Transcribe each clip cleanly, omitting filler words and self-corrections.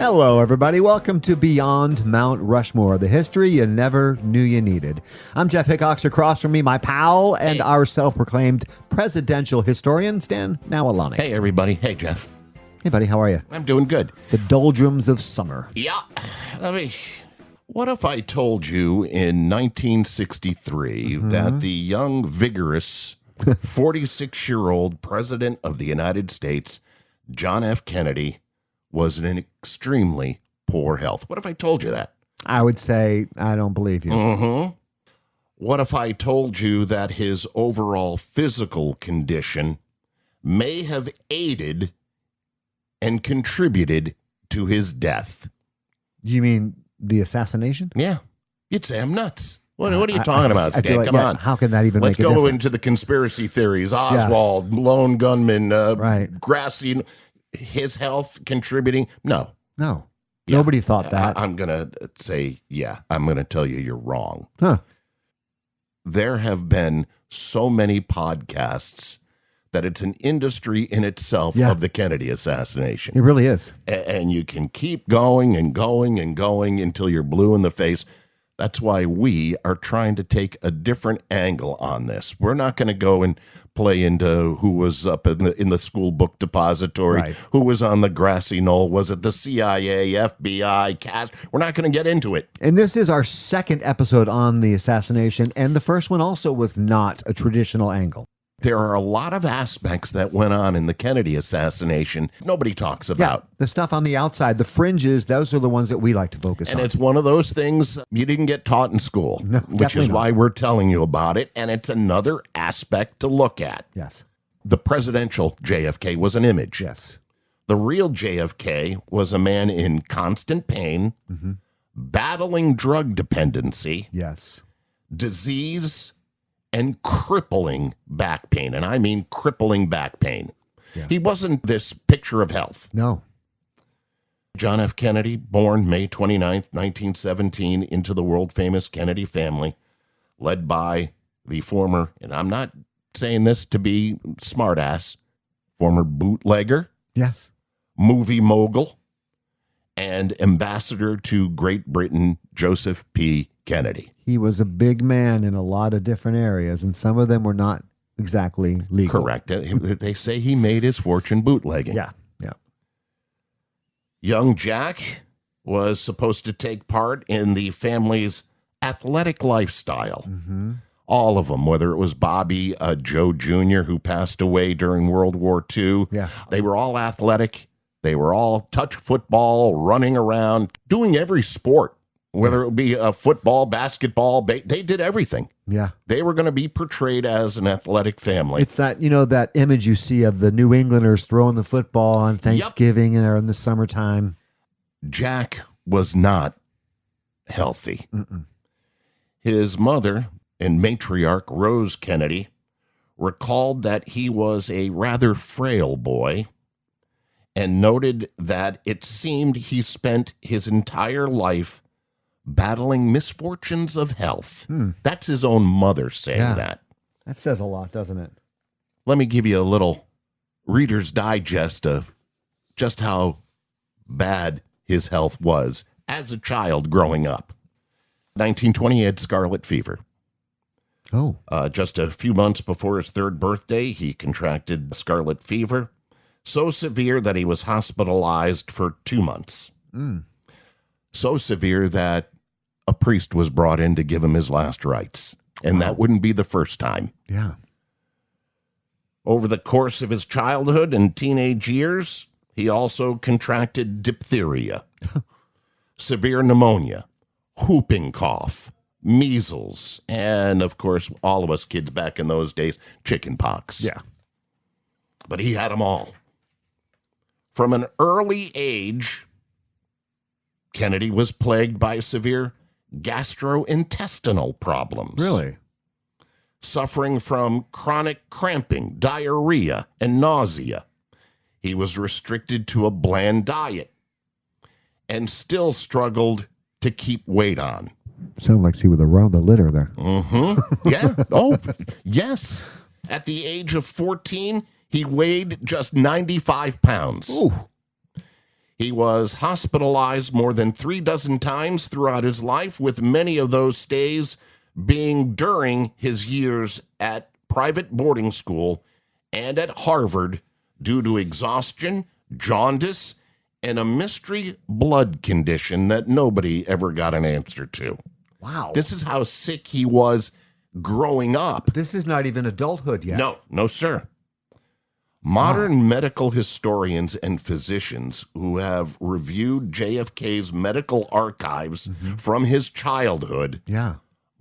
Hello, everybody. Welcome to Beyond Mount Rushmore, the history you never knew you needed. I'm Jeff Hickcox. Across from me, my pal and our self-proclaimed presidential historian, Stan Nawalaniec. Hey, everybody. Hey, Jeff. Hey, buddy. How are you? I'm doing good. The doldrums of summer. Yeah. What if I told you in 1963 that the young, vigorous, 46-year-old president of the United States, John F. Kennedy, was in extremely poor health? What if I told you that? I would say I don't believe you. Mm-hmm. What if I told you that his overall physical condition may have aided and contributed to his death? You mean the assassination? Yeah. You'd say I'm nuts. What are you talking about, Stan? Like, Come on. How can that even Let's make a difference? go into the conspiracy theories. Oswald, lone gunman, Right. Grassy, his health contributing. No. No. Nobody thought that. I'm going to say, I'm going to tell you you're wrong. Huh. There have been so many podcasts that it's an industry in itself of the Kennedy assassination. It really is. And you can keep going and going and going until you're blue in the face. That's why we are trying to take a different angle on this. We're not going to go and play into who was up in the school book depository, who was on the grassy knoll. Was it the CIA, FBI, CAS? We're not going to get into it. And this is our second episode on the assassination, and the first one also was not a traditional angle. There are a lot of aspects that went on in the Kennedy assassination nobody talks about. The stuff on the outside, the fringes, those are the ones that we like to focus on. And it's one of those things you didn't get taught in school, which is why we're telling you about it. And it's another aspect to look at. Yes. The presidential JFK was an image. Yes. The real JFK was a man in constant pain, battling drug dependency, Yes. disease, and crippling back pain. And I mean crippling back pain. Yeah. He wasn't this picture of health. No. John F. Kennedy, born May 29th, 1917, into the world-famous Kennedy family, led by the former, and I'm not saying this to be smartass, former bootlegger, Yes. movie mogul, and ambassador to Great Britain, Joseph P. Kennedy. He was a big man in a lot of different areas, and some of them were not exactly legal. Correct. They say he made his fortune bootlegging. Yeah. Young Jack was supposed to take part in the family's athletic lifestyle. All of them, whether it was Bobby Joe Jr., who passed away during World War II. Yeah. They were all athletic. They were all touch football, running around, doing every sport, whether it would be football, basketball. They did everything. Yeah. They were going to be portrayed as an athletic family. It's that, that image you see of the New Englanders throwing the football on Thanksgiving or in the summertime. Jack was not healthy. His mother and matriarch, Rose Kennedy, recalled that he was a rather frail boy and noted that it seemed he spent his entire life battling misfortunes of health. That's his own mother saying that. That says a lot, doesn't it? Let me give you a little Reader's Digest of just how bad his health was as a child growing up. 1920, he had scarlet fever. Oh. Just a few months before his third birthday, he contracted scarlet fever, so severe that he was hospitalized for 2 months. So severe that a priest was brought in to give him his last rites. And that wouldn't be the first time. Yeah. Over the course of his childhood and teenage years, he also contracted diphtheria, severe pneumonia, whooping cough, measles, and, of course, all of us kids back in those days, chicken pox. Yeah. But he had them all. From an early age, Kennedy was plagued by severe gastrointestinal problems. Really? Suffering from chronic cramping, diarrhea, and nausea. He was restricted to a bland diet and still struggled to keep weight on. Sound like he was around the litter there. Yeah. Oh, yes. At the age of 14, he weighed just 95 pounds. Ooh. He was hospitalized more than 36 times throughout his life, with many of those stays being during his years at private boarding school and at Harvard due to exhaustion, jaundice, and a mystery blood condition that nobody ever got an answer to. Wow. This is how sick he was growing up. This is not even adulthood yet. No, sir. Modern medical historians and physicians who have reviewed JFK's medical archives from his childhood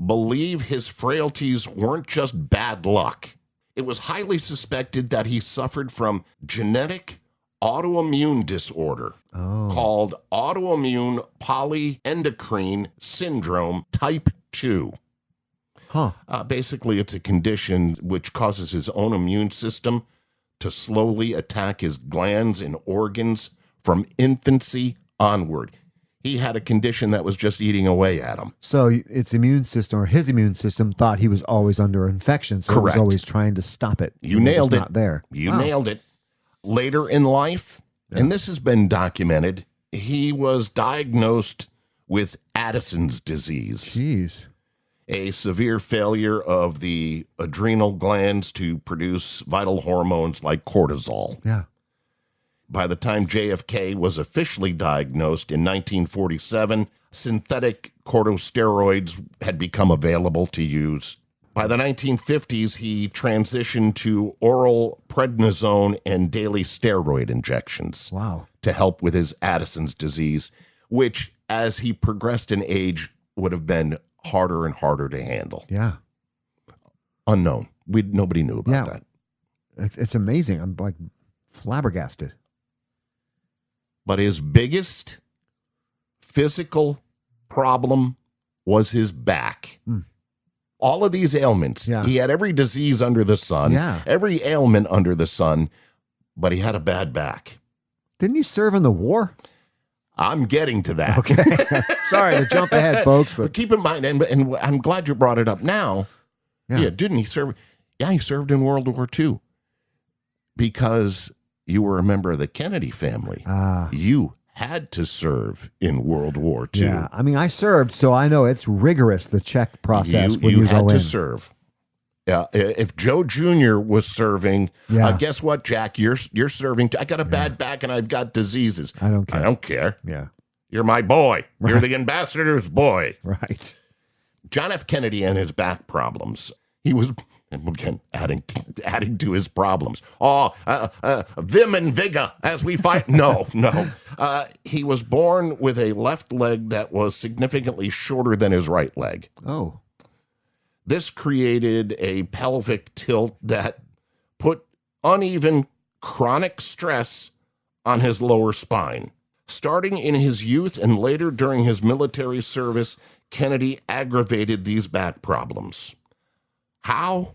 believe his frailties weren't just bad luck. It was highly suspected that he suffered from genetic autoimmune disorder called autoimmune polyendocrine syndrome type 2. Basically, it's a condition which causes his own immune system to slowly attack his glands and organs from infancy onward. He had a condition that was just eating away at him. So its immune system, or his immune system, thought he was always under infection, so Correct. it was always trying to stop it. You nailed it. Not there. You nailed it. Later in life, and this has been documented, he was diagnosed with Addison's disease. Jeez. A severe failure of the adrenal glands to produce vital hormones like cortisol. Yeah. By the time JFK was officially diagnosed in 1947, synthetic corticosteroids had become available to use. By the 1950s, he transitioned to oral prednisone and daily steroid injections to help with his Addison's disease, which, as he progressed in age, would have been harder and harder to handle. Yeah. Unknown. Nobody knew about that. It's amazing. I'm like flabbergasted. But his biggest physical problem was his back. All of these ailments. He had every disease under the sun, every ailment under the sun, but he had a bad back. Didn't he serve in the war? I'm getting to that. Okay. Sorry to jump ahead, folks. But keep in mind, and I'm glad you brought it up now. Yeah, didn't he serve? Yeah, he served in World War II because you were a member of the Kennedy family. You had to serve in World War II. Yeah, I mean, I served, so I know it's rigorous, the check process when you had go to in. serve. If Joe Jr. was serving, guess what, Jack? You're serving. I got a bad back and I've got diseases. I don't care. I don't care. Yeah. You're my boy. Right. You're the ambassador's boy. Right. John F. Kennedy and his back problems. He was, and again, adding to his problems. Vim and vigor as we fight. No. He was born with a left leg that was significantly shorter than his right leg. Oh. This created a pelvic tilt that put uneven chronic stress on his lower spine. Starting in his youth and later during his military service, Kennedy aggravated these back problems. How?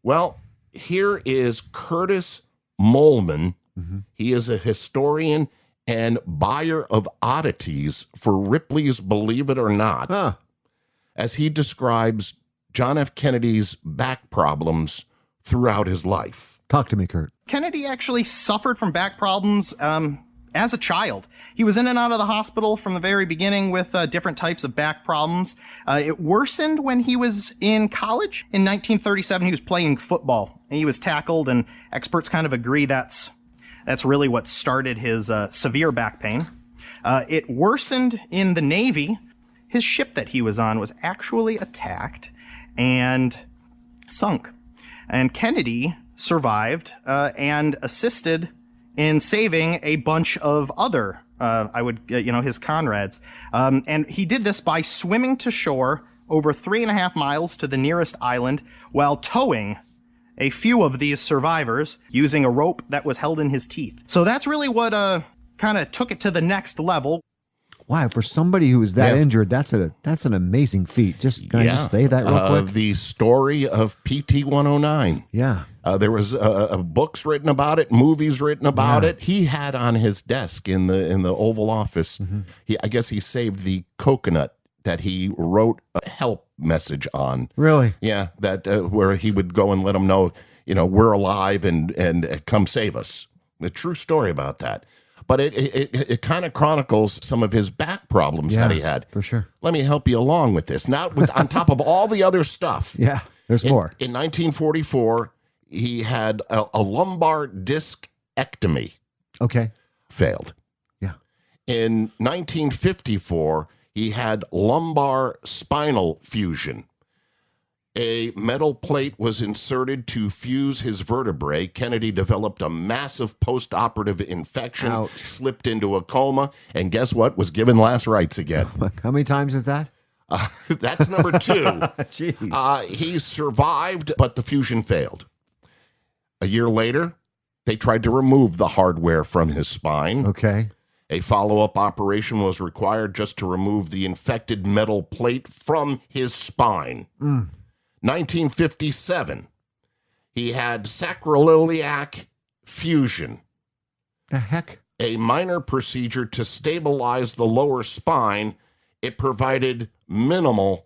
Well, here is Curtis Molman. He is a historian and buyer of oddities for Ripley's Believe It or Not, as he describes John F. Kennedy's back problems throughout his life. Talk to me, Kurt. Kennedy actually suffered from back problems as a child. He was in and out of the hospital from the very beginning with different types of back problems. It worsened when he was in college. In 1937, he was playing football. He was tackled, and experts kind of agree that's really what started his severe back pain. It worsened in the Navy. His ship that he was on was actually attacked and sunk. And Kennedy survived and assisted in saving a bunch of other, his comrades. And he did this by swimming to shore over 3.5 miles to the nearest island while towing a few of these survivors using a rope that was held in his teeth. So that's really what kind of took it to the next level. Wow, for somebody who is that injured, that's an amazing feat. Can I just say that real quick? The story of PT 109. Yeah. There was books written about it, movies written about it. He had on his desk in the Oval Office, I guess he saved the coconut that he wrote a help message on. Really? Yeah, that where he would go and let them know, we're alive and come save us. A true story about that. But it kind of chronicles some of his back problems that he had. For sure. Let me help you along with this. Now, on top of all the other stuff. Yeah, there's more. In 1944, he had a lumbar discectomy. Okay. Failed. Yeah. In 1954, he had lumbar spinal fusion. A metal plate was inserted to fuse his vertebrae. Kennedy developed a massive post-operative infection, Ouch. slipped into a coma, and guess what? Was given last rites again. How many times is that? That's number 2. Jeez. He survived, but the fusion failed. A year later, they tried to remove the hardware from his spine. Okay. A follow-up operation was required just to remove the infected metal plate from his spine. 1957, he had sacroiliac fusion. The heck? A minor procedure to stabilize the lower spine. It provided minimal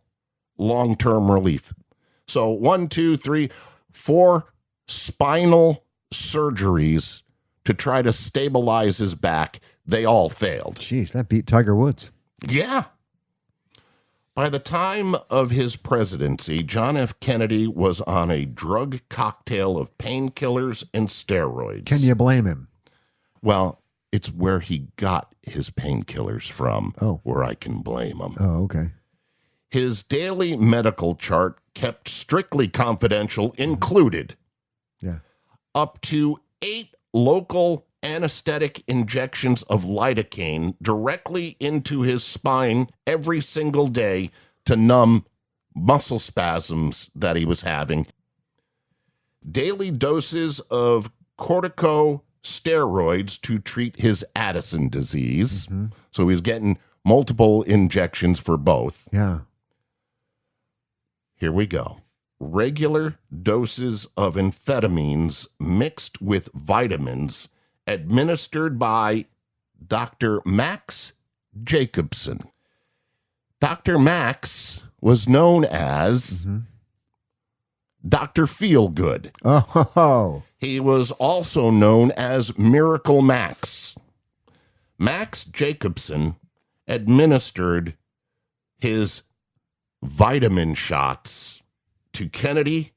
long-term relief. So 1, 2, 3, 4 spinal surgeries to try to stabilize his back. They all failed. Jeez, that beat Tiger Woods. Yeah. By the time of his presidency, John F. Kennedy was on a drug cocktail of painkillers and steroids. Can you blame him? Well, it's where he got his painkillers from where I can blame him. Oh, okay. His daily medical chart, kept strictly confidential, included up to 8 local anesthetic injections of lidocaine directly into his spine every single day to numb muscle spasms that he was having. Daily doses of corticosteroids to treat his Addison disease. So he was getting multiple injections for both. Yeah. Here we go. Regular doses of amphetamines mixed with vitamins administered by Dr. Max Jacobson. Dr. Max was known as Dr. Feelgood. Oh. He was also known as Miracle Max. Max Jacobson administered his vitamin shots to Kennedy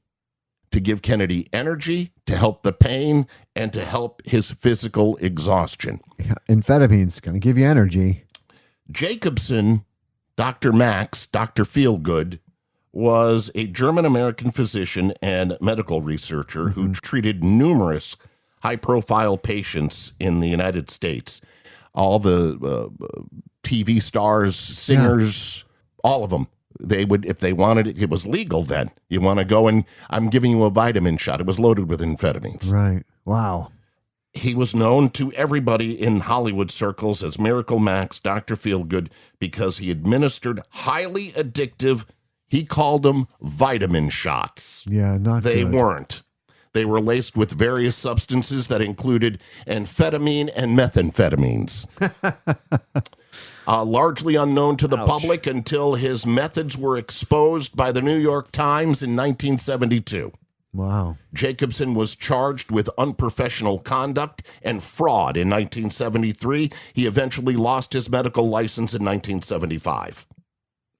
to give Kennedy energy, to help the pain, and to help his physical exhaustion. Yeah, amphetamines going to give you energy. Jacobson, Dr. Max, Dr. Feelgood, was a German-American physician and medical researcher who treated numerous high-profile patients in the United States. All the TV stars, singers, all of them. They would, if they wanted it, it was legal then. You want to go and I'm giving you a vitamin shot. It was loaded with amphetamines. Right. Wow. He was known to everybody in Hollywood circles as Miracle Max, Dr. Feelgood, because he administered highly addictive, he called them vitamin shots. Yeah, not They good. weren't. They were laced with various substances that included amphetamine and methamphetamines. Largely unknown to the public until his methods were exposed by the New York Times in 1972. Wow. Jacobson was charged with unprofessional conduct and fraud in 1973. He eventually lost his medical license in 1975.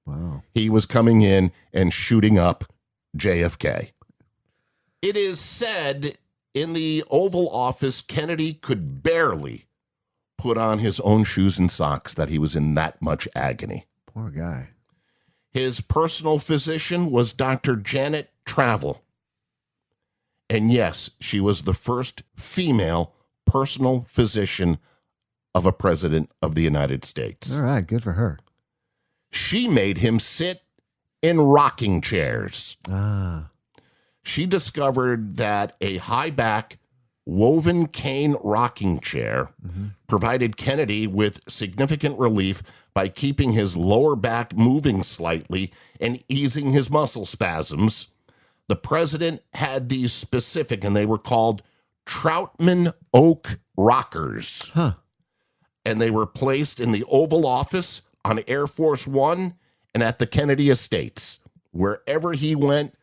Wow. He was coming in and shooting up JFK. It is said in the Oval Office, Kennedy could barely put on his own shoes and socks, that he was in that much agony. Poor guy. His personal physician was Dr. Janet Travel. And yes, she was the first female personal physician of a president of the United States. All right, good for her. She made him sit in rocking chairs. Ah. She discovered that a high back woven cane rocking chair provided Kennedy with significant relief by keeping his lower back moving slightly and easing his muscle spasms. The president had these specific, and they were called Troutman Oak rockers. Huh. And they were placed in the Oval Office, on Air Force One, and at the Kennedy Estates. Wherever he went,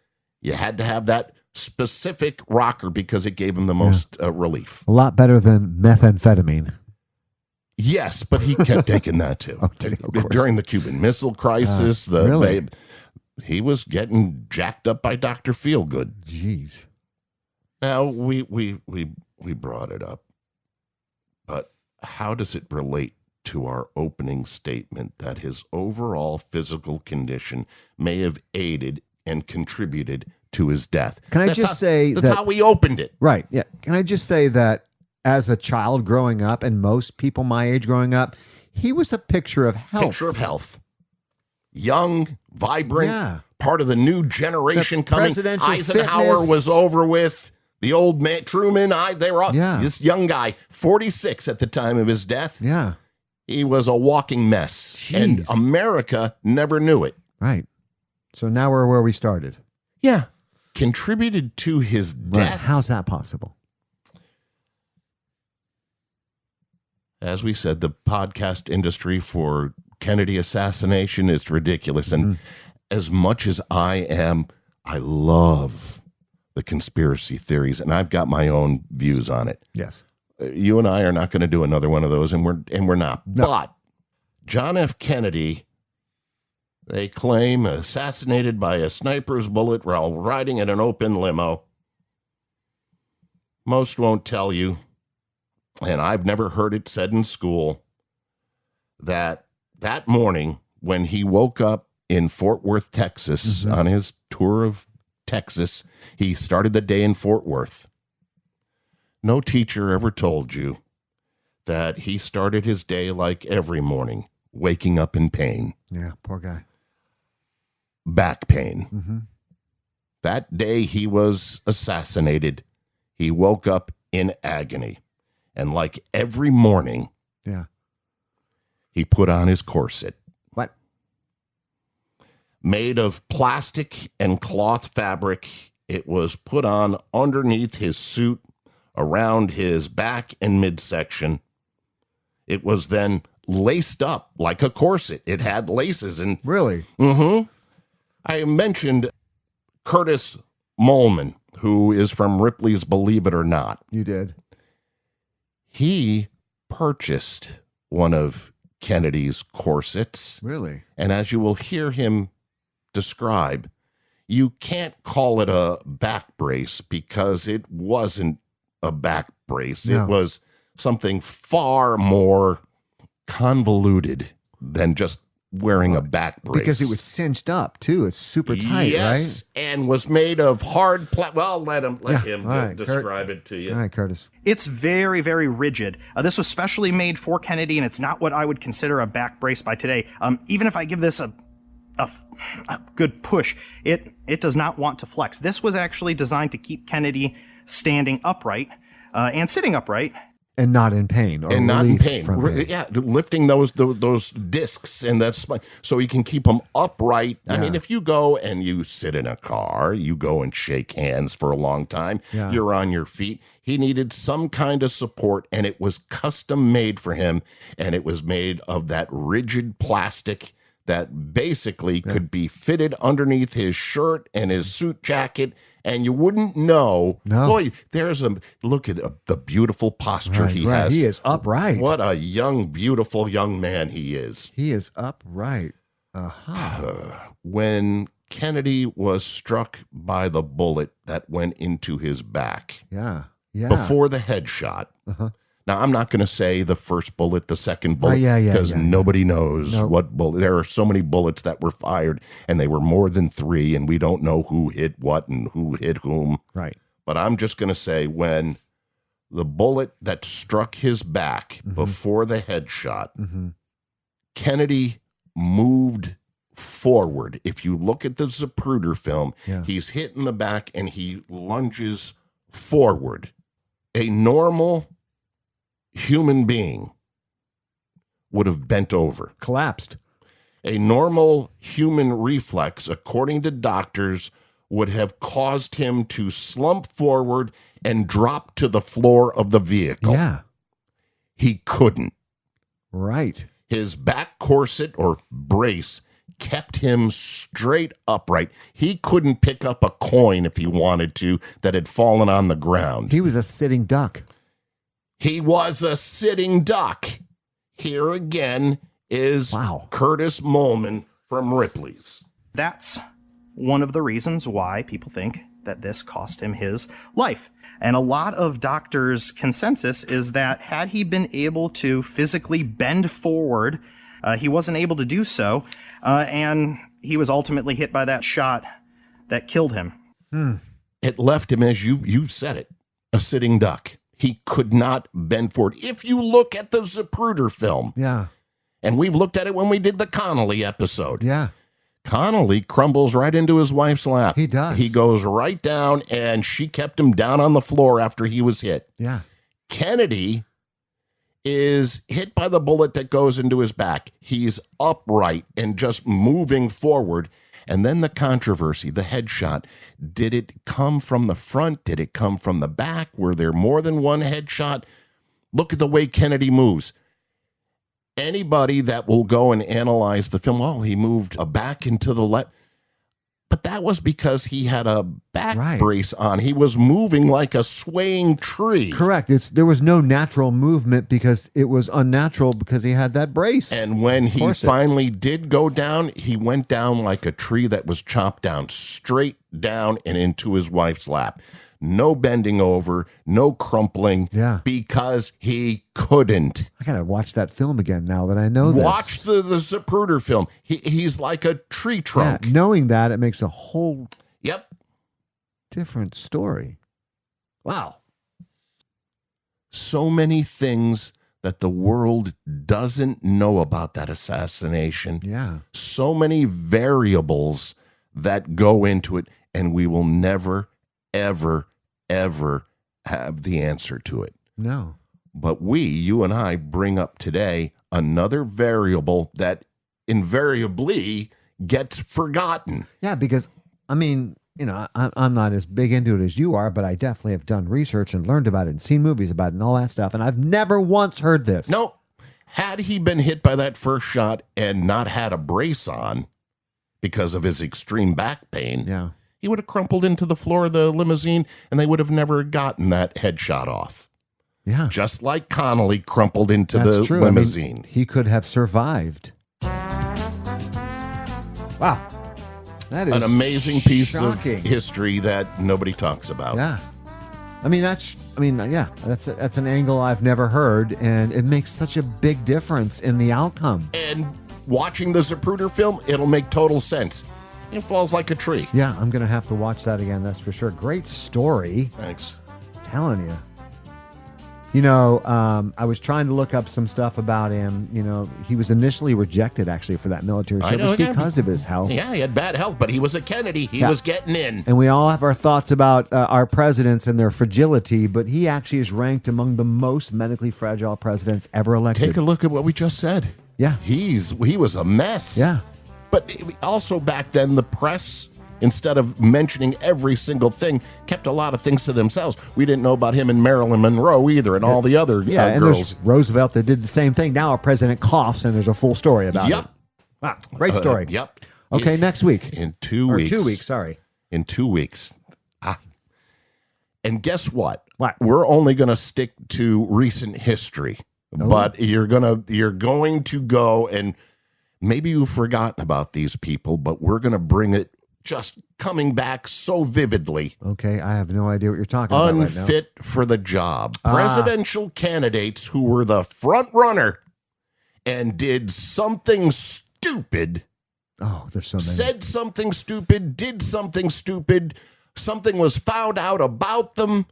you had to have that specific rocker because it gave him the most relief. A lot better than methamphetamine. Yes, but he kept taking that too. Okay, of course. During the Cuban Missile Crisis, really? he was getting jacked up by Dr. Feelgood. Jeez. Now, we brought it up, but how does it relate to our opening statement that his overall physical condition may have aided and contributed to his death? Can I just say that's that, how we opened it. Right. Yeah. Can I just say that as a child growing up, and most people my age growing up, he was a picture of health. Picture of health. Young, vibrant, Yeah. part of the new generation The coming. presidential Eisenhower fitness. was over with. The old man, Truman, they were all, Yeah. this young guy, 46 at the time of his death. Yeah. He was a walking mess. Jeez. And America never knew it. Right. So now we're where we started. Yeah. Contributed to his Right. death. How's that possible? As we said, the podcast industry for Kennedy assassination is ridiculous. And as much as I love the conspiracy theories, and I've got my own views on it. Yes. You and I are not going to do another one of those, and we're not. No. But John F. Kennedy, they claim, assassinated by a sniper's bullet while riding in an open limo. Most won't tell you, and I've never heard it said in school, that morning when he woke up in Fort Worth, Texas, on his tour of Texas, he started the day in Fort Worth. No teacher ever told you that he started his day like every morning, waking up in pain, Yeah. Poor guy. back pain. That day he was assassinated, he woke up in agony. And like every morning, Yeah. he put on his corset. What? Made of plastic and cloth fabric, it was put on underneath his suit, around his back and midsection. It was then laced up like a corset. It had laces. And Really? I mentioned Curtis Molman, who is from Ripley's Believe It or Not. You did. He purchased one of Kennedy's corsets. Really? And as you will hear him describe, you can't call it a back brace because it wasn't a back brace. No. It was something far more convoluted than just wearing a back brace. Because it was cinched up too. It's super tight, yes, and was made of hard well, let him Yeah, all right, describe it to you. right? All right, Curtis. It's very, very rigid. This was specially made for Kennedy, and it's not what I would consider a back brace by today. Even if I give this a good push, it does not want to flex. This was actually designed to keep Kennedy standing upright and sitting upright. And not in pain. Or And not in relief pain. from pain. Yeah, lifting those discs and that's so he can keep them upright. I mean, if you go and you sit in a car, you go and shake hands for a long time, Yeah. you're on your feet. He needed some kind of support, and it was custom made for him, and it was made of that rigid plastic that basically could be fitted underneath his shirt and his suit jacket, and you wouldn't know. No. Boy, look at the beautiful posture he Right. has. He is upright. What a young, beautiful young man he is. He is upright. When Kennedy was struck by the bullet that went into his back Yeah. Yeah. before the headshot. Now, I'm not going to say the first bullet, the second bullet, yeah, because yeah. nobody knows Nope. what bullet. There are so many bullets that were fired, and they were more than 3, and we don't know who hit what and who hit whom. Right. But I'm just going to say when the bullet that struck his back before the headshot, Kennedy moved forward. If you look at the Zapruder film, he's hit in the back and he lunges forward. A normal human being would have bent over. Collapsed. A normal human reflex, according to doctors, would have caused him to slump forward and drop to the floor of the vehicle. Yeah. He couldn't. Right. His back corset or brace kept him straight upright. He couldn't pick up a coin if he wanted to that had fallen on the ground. He was a sitting duck. He was a sitting duck. Here again is Wow. Curtis Moleman from Ripley's. That's one of the reasons why people think that this cost him his life. And a lot of doctors' consensus is that had he been able to physically bend forward, he wasn't able to do so, and he was ultimately hit by that shot that killed him. It left him, as you said it, a sitting duck. He could not bend forward. If you look at the Zapruder film, Yeah. and we've looked at it when we did the Connolly episode, Yeah. Connolly crumbles right into his wife's lap. He does. He goes right down, and she kept him down on the floor after he was hit. Yeah. Kennedy is hit by the bullet that goes into his back. He's upright and just moving forward. And then the controversy, the headshot. Did it come from the front? Did it come from the back? Were there more than one headshot? Look at the way Kennedy moves. Anybody that will go and analyze the film, oh, he moved a back into the left. But that was because he had a back brace on. He was moving like a swaying tree. Correct. There was no natural movement because it was unnatural because he had that brace. And when he finally did go down, he went down like a tree that was chopped down, straight down and into his wife's lap. No bending over, no crumpling, because he couldn't. I gotta watch that film again now that I know this. Watch the Zapruder film. He's like a tree trunk. Yeah, knowing that, it makes a whole different story. Wow. So many things that the world doesn't know about that assassination. Yeah. So many variables that go into it, and we will never, ever have the answer to it. No. But you and I, bring up today another variable that invariably gets forgotten. Yeah, because, I mean, you know, I'm not as big into it as you are, but I definitely have done research and learned about it and seen movies about it and all that stuff, and I've never once heard this. No. Had he been hit by that first shot and not had a brace on because of his extreme back pain, he would have crumpled into the floor of the limousine, and they would have never gotten that headshot off. Yeah. Just like Connolly crumpled into the limousine. I mean, he could have survived. Wow. That is an amazing piece shocking. of history that nobody talks about. Yeah. That's an angle I've never heard, and it makes such a big difference in the outcome. And watching the Zapruder film, it'll make total sense. It falls like a tree. Yeah, I'm going to have to watch that again, that's for sure. Great story. Thanks. Telling you. You know, I was trying to look up some stuff about him. You know, he was initially rejected, actually, for that military service because of his health. Yeah, he had bad health, but he was a Kennedy. He was getting in. And we all have our thoughts about our presidents and their fragility, but he actually is ranked among the most medically fragile presidents ever elected. Take a look at what we just said. Yeah. He was a mess. Yeah. But also back then, the press, instead of mentioning every single thing, kept a lot of things to themselves. We didn't know about him and Marilyn Monroe either, and all the other and girls. There's Roosevelt that did the same thing. Now our president coughs, and there's a full story about it. Wow, great story. Okay, next week. In 2 weeks. 2 weeks, sorry. In 2 weeks. And guess what? What? We're only going to stick to recent history, but you're going to go, and maybe you've forgotten about these people, but we're going to bring it just coming back so vividly. Okay, I have no idea what you're talking about right now. Unfit for the job. Presidential candidates who were the front runner and did something stupid. Oh, there's so many. Said something stupid, did something stupid. Something was found out about them,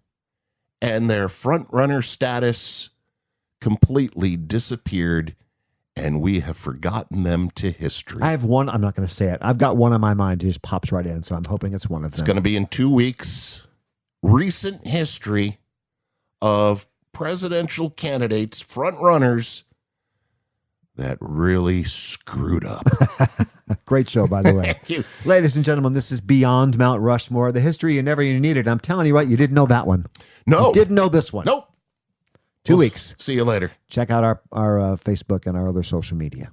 and their front runner status completely disappeared, and we have forgotten them to history. I have one. I'm not going to say it. I've got one on my mind. It just pops right in, so I'm hoping it's one of them. It's going to be in 2 weeks. Recent history of presidential candidates, front runners that really screwed up. Great show, by the way. Thank you. Ladies and gentlemen, this is Beyond Mount Rushmore, the history you never needed. I'm telling you what, you didn't know that one. No. You didn't know this one. Nope. 2 weeks. See you later. Check out our Facebook and our other social media.